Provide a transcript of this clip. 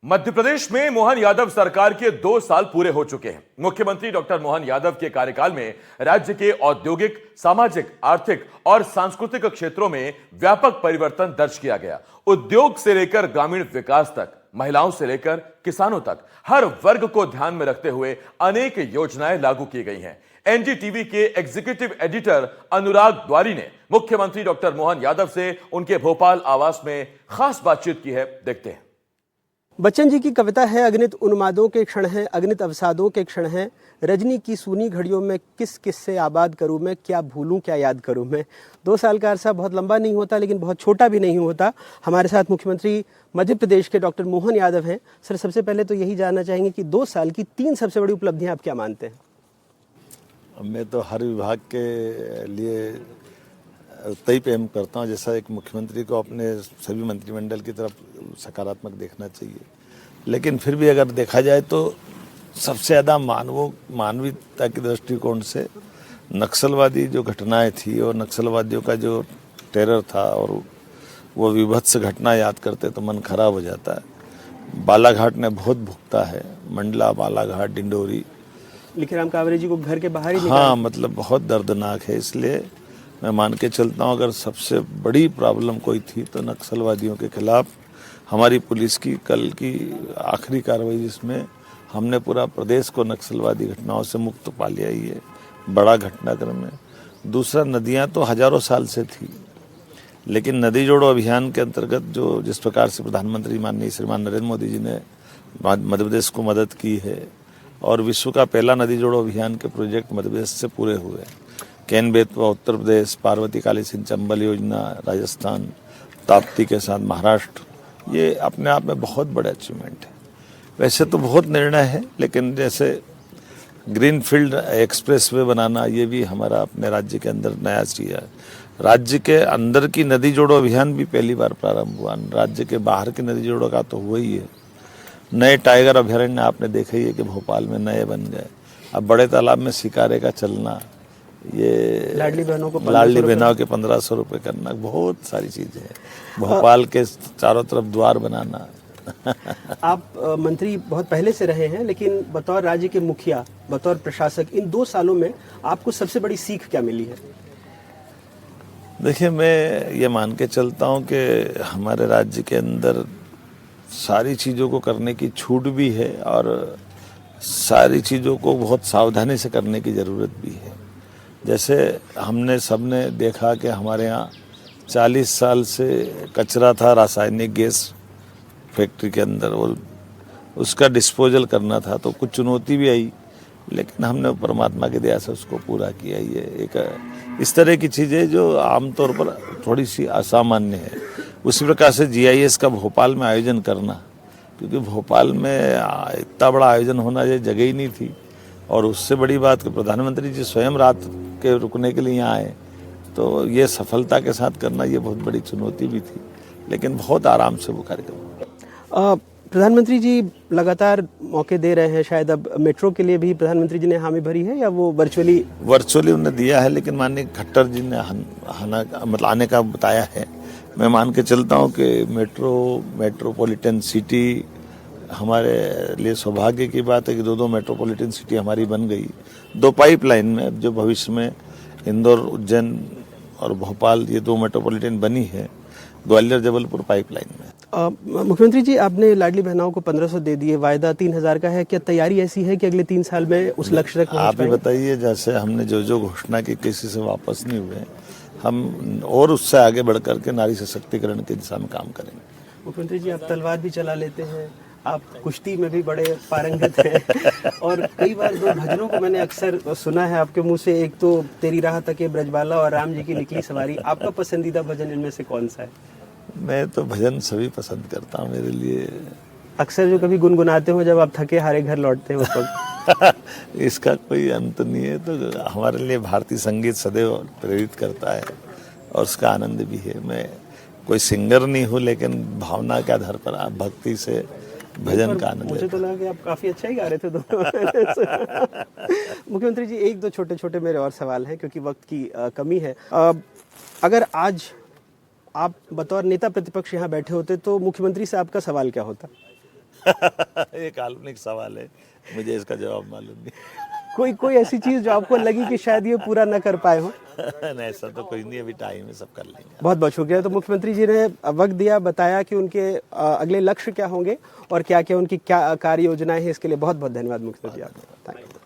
मध्य प्रदेश में मोहन यादव सरकार के 2 साल पूरे हो चुके हैं। मुख्यमंत्री डॉक्टर मोहन यादव के कार्यकाल में राज्य के औद्योगिक, सामाजिक, आर्थिक और सांस्कृतिक क्षेत्रों में व्यापक परिवर्तन दर्ज किया गया। उद्योग से लेकर ग्रामीण विकास तक, महिलाओं से लेकर किसानों तक हर वर्ग को ध्यान में रखते हुए अनेक योजनाएं लागू की गई हैं। एनडीटीवी के एग्जीक्यूटिव एडिटर अनुराग द्वारी ने मुख्यमंत्री डॉक्टर मोहन यादव से उनके भोपाल आवास में खास बातचीत की है। देखते हैं। बच्चन जी की कविता है, अगणित उन्मादों के क्षण हैं, अगणित अवसादों के क्षण हैं, रजनी की सूनी घड़ियों में किस किस से आबाद करूं मैं, क्या भूलूं क्या याद करूं मैं। 2 साल का अरसा बहुत लंबा नहीं होता लेकिन बहुत छोटा भी नहीं होता। हमारे साथ मुख्यमंत्री मध्य प्रदेश के डॉक्टर मोहन यादव हैं। सर, सबसे पहले तो यही जानना चाहेंगे कि 2 साल की 3 सबसे बड़ी उपलब्धियां आप क्या मानते हैं? मैं तो हर विभाग के लिए उतना ही प्रेम करता हूँ जैसा एक मुख्यमंत्री को अपने सभी मंत्रिमंडल की तरफ सकारात्मक देखना चाहिए। लेकिन फिर भी अगर देखा जाए तो सबसे ज़्यादा मानवीयता के दृष्टिकोण से नक्सलवादी जो घटनाएं थी और नक्सलवादियों का जो टेरर था और वो विभत्स घटना याद करते तो मन खराब हो जाता है। बालाघाट ने बहुत भुगता है, मंडला, बालाघाट, डिंडोरी। लिखिराम कांवरे जी को घर के बाहर ही हाँ, मतलब बहुत दर्दनाक है। इसलिए मैं मान के चलता हूँ अगर सबसे बड़ी प्रॉब्लम कोई थी तो नक्सलवादियों के खिलाफ हमारी पुलिस की कल की आखिरी कार्रवाई, जिसमें हमने पूरा प्रदेश को नक्सलवादी घटनाओं से मुक्त पा लिया, ये बड़ा घटनाक्रम है। दूसरा, नदियाँ तो हजारों साल से थी, लेकिन नदी जोड़ो अभियान के अंतर्गत जो जिस प्रकार से प्रधानमंत्री माननीय श्रीमान नरेंद्र मोदी जी ने मध्य प्रदेश को मदद की है और विश्व का पहला नदी जोड़ो अभियान के प्रोजेक्ट मध्य प्रदेश से पूरे हुए। केन बेतवा उत्तर प्रदेश, पार्वती काली सिंह चंबल योजना राजस्थान, ताप्ती के साथ महाराष्ट्र, ये अपने आप में बहुत बड़े अचीवमेंट है। वैसे तो बहुत निर्णय है, लेकिन जैसे ग्रीनफील्ड एक्सप्रेसवे बनाना, ये भी हमारा अपने राज्य के अंदर नया चीज है। राज्य के अंदर की नदी जोड़ो अभियान भी पहली बार प्रारंभ हुआ, राज्य के बाहर की नदी जोड़ो का तो हुआ ही है। नए टाइगर अभयारण्य आपने देखा ही है कि भोपाल में नए बन गए। अब बड़े तालाब में शिकारे का चलना, ये लाडली बहनों के 1500 रुपये करना, बहुत सारी चीजें हैं। भोपाल के चारों तरफ द्वार बनाना। आप मंत्री बहुत पहले से रहे हैं, लेकिन बतौर राज्य के मुखिया, बतौर प्रशासक, इन 2 सालों में आपको सबसे बड़ी सीख क्या मिली है? देखिए, मैं ये मान के चलता हूँ कि हमारे राज्य के अंदर सारी चीज़ों को करने की छूट भी है और सारी चीज़ों को बहुत सावधानी से करने की ज़रूरत भी है। जैसे हमने सबने देखा कि हमारे यहाँ 40 साल से कचरा था रासायनिक गैस फैक्ट्री के अंदर, और उसका डिस्पोजल करना था, तो कुछ चुनौती भी आई, लेकिन हमने परमात्मा की दया से उसको पूरा किया। ये एक इस तरह की चीज़ें जो आमतौर पर थोड़ी सी असामान्य है। उसी प्रकार से GIS का भोपाल में आयोजन करना, क्योंकि भोपाल में इतना बड़ा आयोजन होना ये जगह ही नहीं थी, और उससे बड़ी बात कि प्रधानमंत्री जी स्वयं रात के रुकने के लिए यहाँ आए, तो ये सफलता के साथ करना ये बहुत बड़ी चुनौती भी थी, लेकिन बहुत आराम से वो कार्यक्रम। प्रधानमंत्री जी लगातार मौके दे रहे हैं, शायद अब मेट्रो के लिए भी प्रधानमंत्री जी ने हामी भरी है, या वो वर्चुअली उन्हें दिया है, लेकिन माननीय खट्टर जी ने मतलब आने का बताया है। मैं मान के चलता हूँ कि मेट्रोपॉलिटन सिटी हमारे लिए सौभाग्य की बात है कि 2 मेट्रोपॉलिटन सिटी हमारी बन गई। 2 पाइपलाइन में, जो भविष्य में इंदौर, उज्जैन और भोपाल, ये 2 मेट्रोपॉलिटन बनी है, ग्वालियर जबलपुर पाइपलाइन में। मुख्यमंत्री जी, आपने लाडली बहनाओं को 1500 दे दिए, वायदा 3000 का है। क्या तैयारी ऐसी है कि अगले 3 साल में उस लक्ष्य तक आप ही बताइए। जैसे हमने जो घोषणा की, किसी से वापस नहीं हुए हम, और उससे आगे बढ़ करके नारी सशक्तिकरण के दिशा में काम करेंगे। मुख्यमंत्री जी, आप तलवार भी चला लेते हैं, आप कुश्ती में भी बड़े पारंगत हैं और कई बार 2 भजनों को मैंने अक्सर सुना है आपके मुंह से। एक तो तेरी राह तके ब्रजबाला और राम जी की निकली सवारी। आपका पसंदीदा भजन इनमें से कौन सा है? मैं तो भजन सभी पसंद करता हूँ। मेरे लिए अक्सर जो कभी गुनगुनाते हो जब आप थके हारे घर लौटते हैं उस वक्त इसका कोई अंत नहीं है। तो हमारे लिए भारतीय संगीत सदैव प्रेरित करता है और उसका आनंद भी है। मैं कोई सिंगर नहीं हूँ, लेकिन भावना के आधार पर आप भक्ति से भजन का आनंद। मुझे तो लगा कि आप काफी अच्छा ही गा रहे थे दोनों। मुख्यमंत्री जी, 1-2 छोटे-छोटे मेरे और सवाल हैं क्योंकि वक्त की कमी है। अगर आज आप बतौर नेता प्रतिपक्ष यहाँ बैठे होते तो मुख्यमंत्री से आपका सवाल क्या होता? ये काल्पनिक सवाल है, मुझे इसका जवाब मालूम नहीं। कोई ऐसी चीज जो आपको लगी कि शायद ये पूरा न कर पाए हो? नहीं, ऐसा तो कुछ नहीं, अभी टाइम है, सब कर लेंगे। बहुत बहुत शुक्रिया। तो मुख्यमंत्री जी ने वक्त दिया, बताया कि उनके अगले लक्ष्य क्या होंगे और क्या क्या उनकी क्या कार्य योजनाएं हैं। इसके लिए बहुत बहुत धन्यवाद मुख्यमंत्री जी आपका। Thank you.